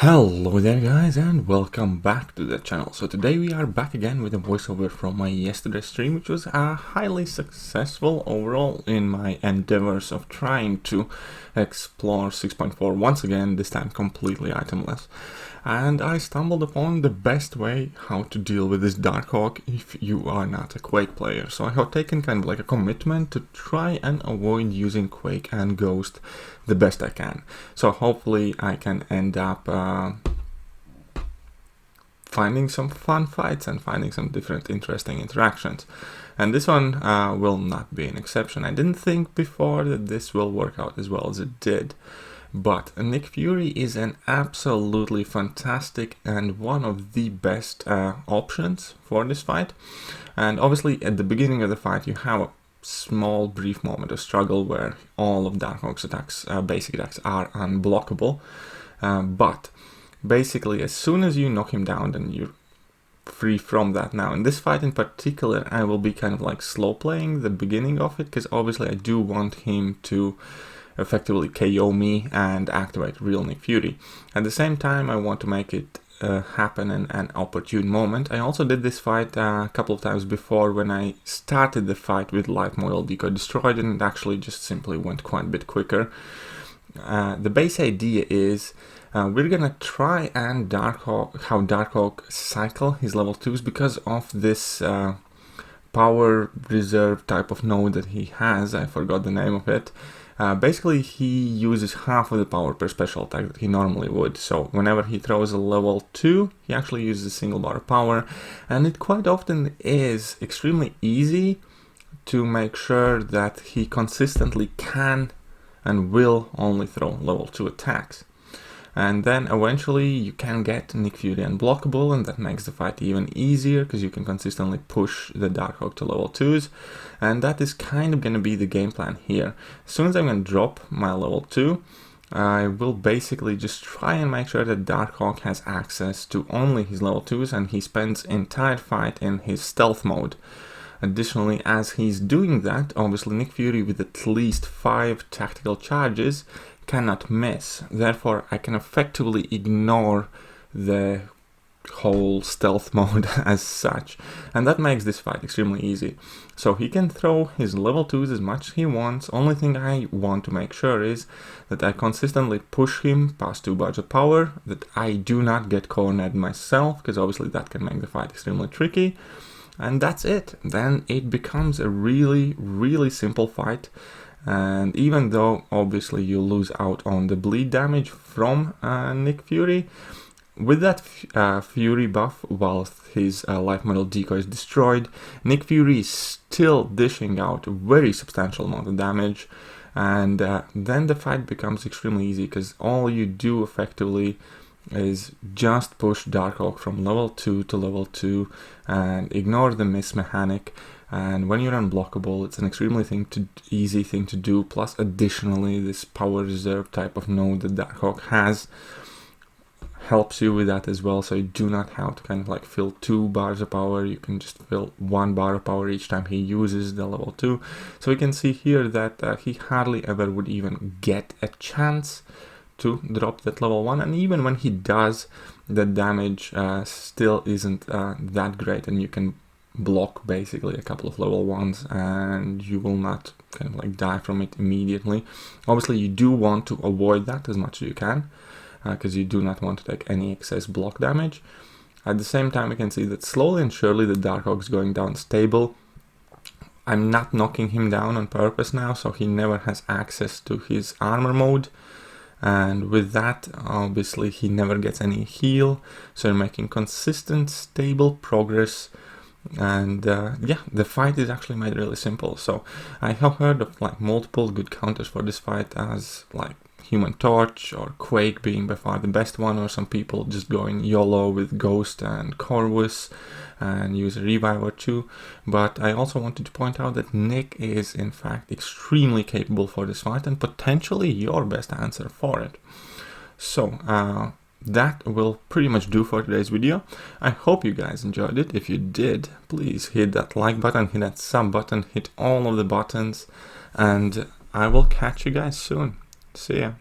Hello there guys, and welcome back to the channel. So today we are back again with a voiceover from my yesterday stream, which was highly successful overall in my endeavors of trying to explore 6.4 once again, this time completely itemless. And I stumbled upon the best way how to deal with this Darkhawk if you are not a Quake player. So I have taken kind of like a commitment to try and avoid using Quake and Ghost the best I can. So hopefully I can end up finding some fun fights and finding some different interesting interactions. And this one will not be an exception. I didn't think before that this will work out as well as it did. But Nick Fury is an absolutely fantastic and one of the best options for this fight. And obviously at the beginning of the fight you have a small brief moment of struggle where all of Darkhawk's attacks, basic attacks, are unblockable. But basically as soon as you knock him down, then you're free from that. Now in this fight in particular I will be kind of like slow playing the beginning of it, because obviously I do want him to effectively KO me and activate real Nick Fury. At the same time I want to make it happen in an opportune moment. I also did this fight a couple of times before when I started the fight with life model decoy destroyed, and it actually just simply went quite a bit quicker. The base idea is we're gonna try and Darkhawk cycle his level 2s because of this power reserve type of node that he has. I forgot the name of it. Basically he uses half of the power per special attack that he normally would, so whenever he throws a level 2 he actually uses a single bar of power, and it quite often is extremely easy to make sure that he consistently can and will only throw level 2 attacks. And then eventually you can get Nick Fury unblockable, and that makes the fight even easier because you can consistently push the Darkhawk to level 2s, and that is kind of going to be the game plan here. As soon as I'm going to drop my level 2, I will basically just try and make sure that Darkhawk has access to only his level 2s, and he spends entire fight in his stealth mode. Additionally, as he's doing that, obviously Nick Fury with at least 5 tactical charges cannot miss. Therefore I can effectively ignore the whole stealth mode as such, and that makes this fight extremely easy. So he can throw his level 2s as much as he wants. Only thing I want to make sure is that I consistently push him past 2 bars of power, that I do not get cornered myself, because obviously that can make the fight extremely tricky. And that's it. Then it becomes a really simple fight. And even though obviously you lose out on the bleed damage from Nick Fury, with that Fury buff, whilst his life model decoy is destroyed, Nick Fury is still dishing out a very substantial amount of damage, and then the fight becomes extremely easy, because all you do effectively is just push Darkhawk from level 2 to level 2 and ignore the miss mechanic. And when you're unblockable, it's an extremely easy thing to do. Plus, additionally, this power reserve type of node that Darkhawk has helps you with that as well. So you do not have to kind of like fill 2 bars of power. You can just fill 1 bar of power each time he uses the level 2. So we can see here that he hardly ever would even get a chance to drop that level 1. And even when he does, the damage still isn't that great, and you can block basically a couple of level 1s and you will not kind of like die from it immediately. Obviously you do want to avoid that as much as you can, because you do not want to take any excess block damage. At the same time we can see that slowly and surely the Darkhawk is going down stable. I'm not knocking him down on purpose now, so he never has access to his armor mode, and with that obviously he never gets any heal, so you're making consistent stable progress. And yeah, the fight is actually made really simple. So I have heard of like multiple good counters for this fight, as like Human Torch or Quake being by far the best one, or some people just going YOLO with Ghost and Corvus and use a revive or 2. But I also wanted to point out that Nick is in fact extremely capable for this fight, and potentially your best answer for it. So that will pretty much do for today's video. I hope you guys enjoyed it. If you did, please hit that like button, hit that sub button, hit all of the buttons, and I will catch you guys soon. See ya.